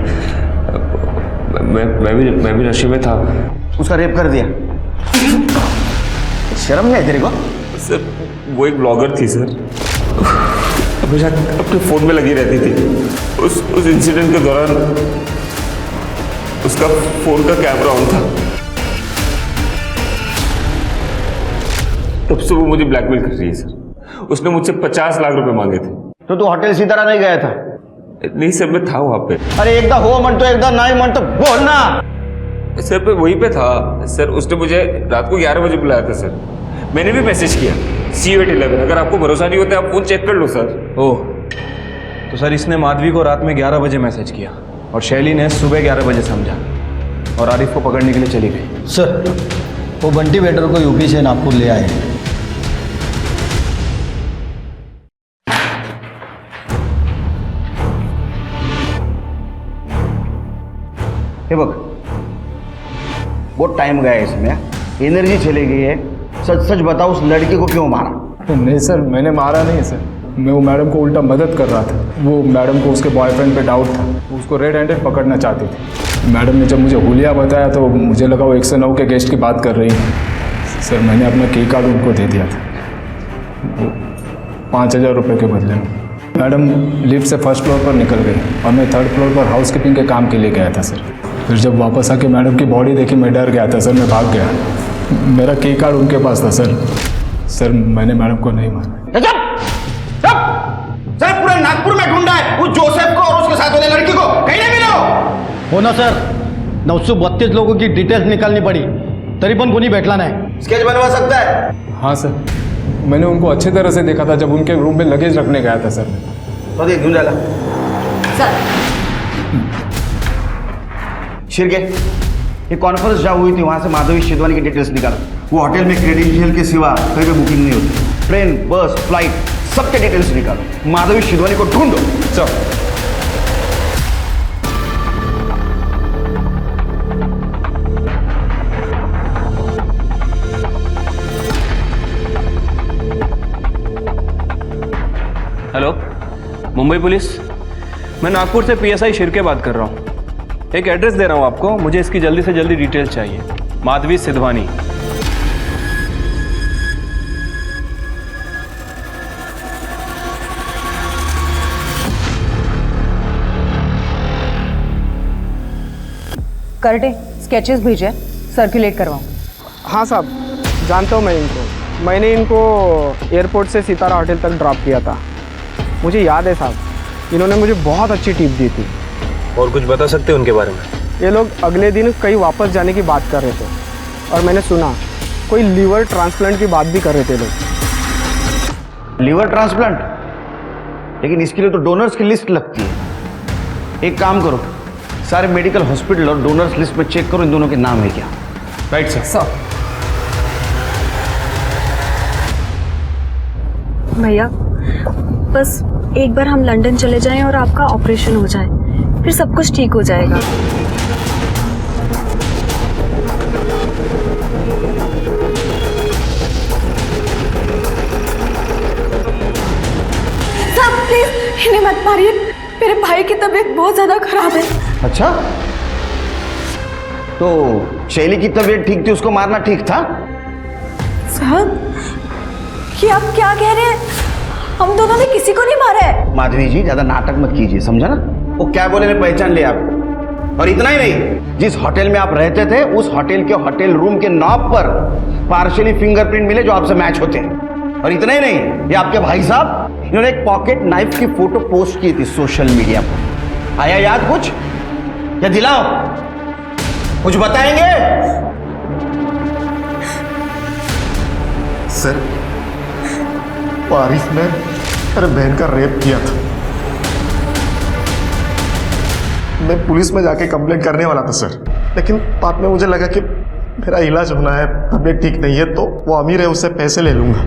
मैं भी नशे में था। उसका रेप कर दिया? शर्म नहीं है तेरे को? सर वो एक ब्लॉगर थी सर, हमेशा अपने फोन में लगी रहती थी। उस इंसिडेंट के दौरान उसका फोन का कैमरा ऑन था, तब से वो मुझे ब्लैकमेल कर रही है सर। उसने मुझसे 50 लाख रुपए मांगे थे। तो तू हॉटेल सितारा नहीं गया था? नहीं सर, मैं था वहां पे। अरे एकदा हो म्हणतो, एकदा नाही म्हणतो, बोल ना। सर पे वहीं पे था सर। उसने मुझे रात को 11 बजे बुलाया था सर। मैंने भी मैसेज किया see you at 11। अगर आपको भरोसा नहीं होता आप फोन चेक कर लो सर। ओह, तो सर इसने माधवी को रात में 11 बजे मैसेज किया और शैली ने सुबह 11 बजे समझा और आरिफ को पकड़ने के लिए चली गई। सर वो बंटी वेटर को यूपी से नागपुर ले आए हैं। हे बघ, बहुत टाइम गया है इसमें, एनर्जी चली गई है। सच सच बताओ, उस लड़की को क्यों मारा? नहीं सर, मैंने मारा नहीं सर। मैं वो मैडम को उल्टा मदद कर रहा था। वो मैडम को उसके बॉयफ्रेंड पे डाउट था, उसको रेड हैंडेड पकड़ना चाहती थी। मैडम ने जब मुझे हुलिया बताया तो मुझे लगा वो 109 के गेस्ट की बात कर रही है। सर मैंने अपना की कार्ड उनको दे दिया था, 5000 रुपये के बदले में। मैडम लिफ्ट से फर्स्ट फ्लोर पर निकल गई और मैं थर्ड फ्लोर पर हाउस कीपिंग के काम के लिए गया था सर। फिर जब वापस आके मैडम की बॉडी देखी मैं डर गया था सर, मैं भाग गया। मेरा की कार्ड उनके पास था सर। सर मैंने मैडम को नहीं मारा। सर पूरे नागपुर में ढूंढा है उस जोसेफ को और उसके साथ वाले लड़की को, कहीं नहीं मिला। हो ना सर, 932 लोगों की डिटेल्स निकालनी पड़ी, तरी पण कोणी भेटला नहीं। स्केच बनवा सकता है? हाँ सर, मैंने उनको अच्छी तरह से देखा था जब उनके रूम में लगेज रखने गया था सर। तो देख ढूंढ डाला शिरके, ये कॉन्फ्रेंस जहाँ हुई थी वहां से माधवी सिद्धवानी की डिटेल्स निकाला। वो होटल में क्रेडेंशियल के सिवा कहीं पे बुकिंग नहीं होती। ट्रेन, बस, फ्लाइट सबके डिटेल्स निकालो। माधवी सिद्धवानी को ढूंढो। चल। हेलो, मुंबई पुलिस, मैं नागपुर से PSI शिरके बात कर रहा हूँ। एक एड्रेस दे रहा हूँ आपको, मुझे इसकी जल्दी से जल्दी डिटेल्स चाहिए। माधवी सिद्धवानी। करटे स्केचेस भेजे, सर्कुलेट करवाओ। हाँ साहब, जानता हूँ मैं इनको। मैंने इनको एयरपोर्ट से सितारा होटल तक ड्रॉप किया था। मुझे याद है साहब, इन्होंने मुझे बहुत अच्छी टिप दी थी। और कुछ बता सकते हैं उनके बारे में? ये लोग अगले दिन कहीं वापस जाने की बात कर रहे थे और मैंने सुना कोई लीवर ट्रांसप्लांट की बात भी कर रहे थे लोग। Liver transplant? लेकिन इसके लिए तो डोनर्स की लिस्ट लगती है। एक काम करो, सारे मेडिकल हॉस्पिटल और डोनर्स लिस्ट में चेक करो इन दोनों के नाम है क्या। Right sir. भैया बस एक बार हम लंदन चले जाएं और आपका ऑपरेशन हो जाए, फिर सब कुछ ठीक हो जाएगा। साहब प्लीज इन्हें मत मारिए, मेरे भाई की तबीयत बहुत ज्यादा खराब है। अच्छा, तो शैली की तबीयत ठीक थी, उसको मारना ठीक था? साहब ये आप क्या कह रहे हैं? हम दोनों ने किसी को नहीं मारा है। माधवी जी ज्यादा नाटक मत कीजिए, समझा ना? वो क्या बोले ने पहचान लिया आपको। और इतना ही नहीं, जिस होटल में आप रहते थे उस होटल के होटल रूम के नॉब पर पार्शियली फिंगरप्रिंट मिले जो आपसे मैच होते हैं। और इतना ही नहीं, ये आपके भाई साहब इन्होंने एक पॉकेट नाइफ की फोटो पोस्ट की थी सोशल मीडिया पर। आया याद कुछ? या दिलाओ, कुछ बताएंगे? सर, वो आरिफ ने मेरे बहन का रेप किया था। मैं पुलिस में जाके कंप्लेंट करने वाला था सर, लेकिन बाद में मुझे लगा कि मेरा इलाज होना है, तबीयत ठीक नहीं है, तो वो अमीर है, उससे पैसे ले लूँगा।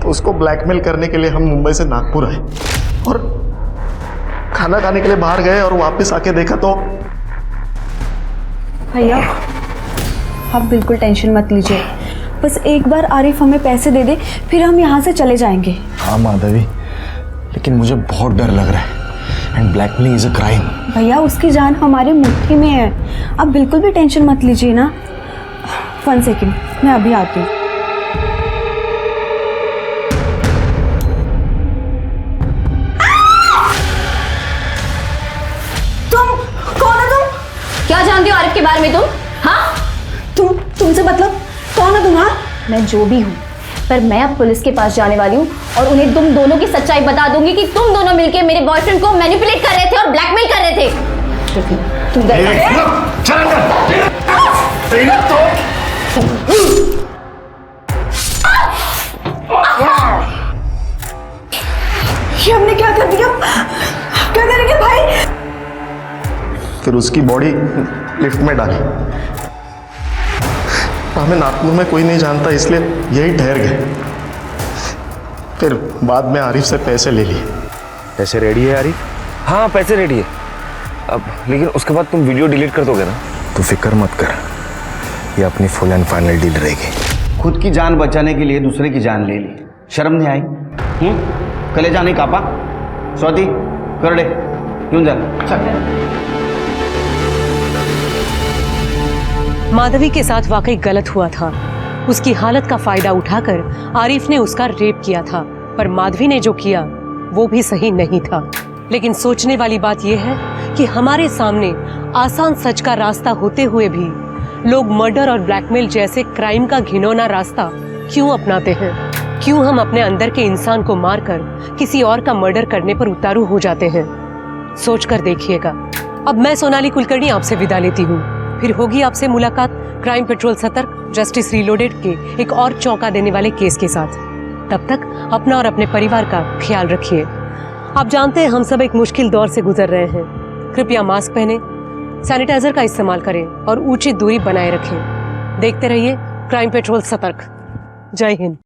तो उसको ब्लैकमेल करने के लिए हम मुंबई से नागपुर आए और खाना खाने के लिए बाहर गए और वापस आके देखा तो। भैया आप बिल्कुल टेंशन मत लीजिए, बस एक बार आरिफ हमें पैसे दे दे, फिर हम यहाँ से चले जाएंगे। हाँ माधवी, लेकिन मुझे बहुत डर लग रहा है and blackmailing is a crime. भैया उसकी जान हमारी मुट्ठी में है, आप बिल्कुल भी टेंशन मत लीजिए ना। 1 सेकेंड, मैं अभी आती हूँ। तुम कौन हो? तुम क्या जानती हो आरिफ के बारे में? तुम हाँ तुमसे मतलब कौन हो तुम? हाँ मैं जो भी हूँ, पर मैं अब पुलिस के पास जाने वाली हूँ और उन्हें तुम दोनों की सच्चाई बता दूंगी कि तुम दोनों मिलकर मेरे बॉयफ्रेंड को मैनिपुलेट कर रहे थे और ब्लैकमेल कर रहे थे। तुम ये हमने क्या कर दिया? क्या करेंगे भाई? फिर उसकी बॉडी लिफ्ट में डाली। हमें नागपुर में कोई नहीं जानता, इसलिए यही ठहर गए। फिर बाद में आरिफ से पैसे ले लिए। पैसे रेडी है आरिफ? हाँ पैसे रेडी है। अब लेकिन उसके बाद तुम वीडियो डिलीट कर दोगे ना? तू फिक्र मत कर, ये अपनी फुल एंड फाइनल डील रहेगी। खुद की जान बचाने के लिए दूसरे की जान ले ली, शर्म नहीं आई? कलेजा नहीं कापा? स्वाति कर ले, क्यों जा? माधवी के साथ वाकई गलत हुआ था। उसकी हालत का फायदा उठाकर आरिफ ने उसका रेप किया था, पर माधवी ने जो किया वो भी सही नहीं था। लेकिन सोचने वाली बात यह है कि हमारे सामने आसान सच का रास्ता होते हुए भी लोग मर्डर और ब्लैकमेल जैसे क्राइम का घिनौना रास्ता क्यों अपनाते हैं? क्यों हम अपने अंदर के इंसान को मारकर किसी और का मर्डर करने पर उतारू हो जाते हैं? सोच कर देखिएगा। अब मैं सोनाली कुलकर्णी आपसे विदा लेती हूँ। फिर होगी आपसे मुलाकात क्राइम पेट्रोल सतर्क जस्टिस रीलोडेड के एक और चौंका देने वाले केस के साथ। तब तक अपना और अपने परिवार का ख्याल रखिए। आप जानते हैं हम सब एक मुश्किल दौर से गुजर रहे हैं। कृपया मास्क पहने, सैनिटाइजर का इस्तेमाल करें और उचित दूरी बनाए रखें। देखते रहिए क्राइम पेट्रोल सतर्क। जय हिंद।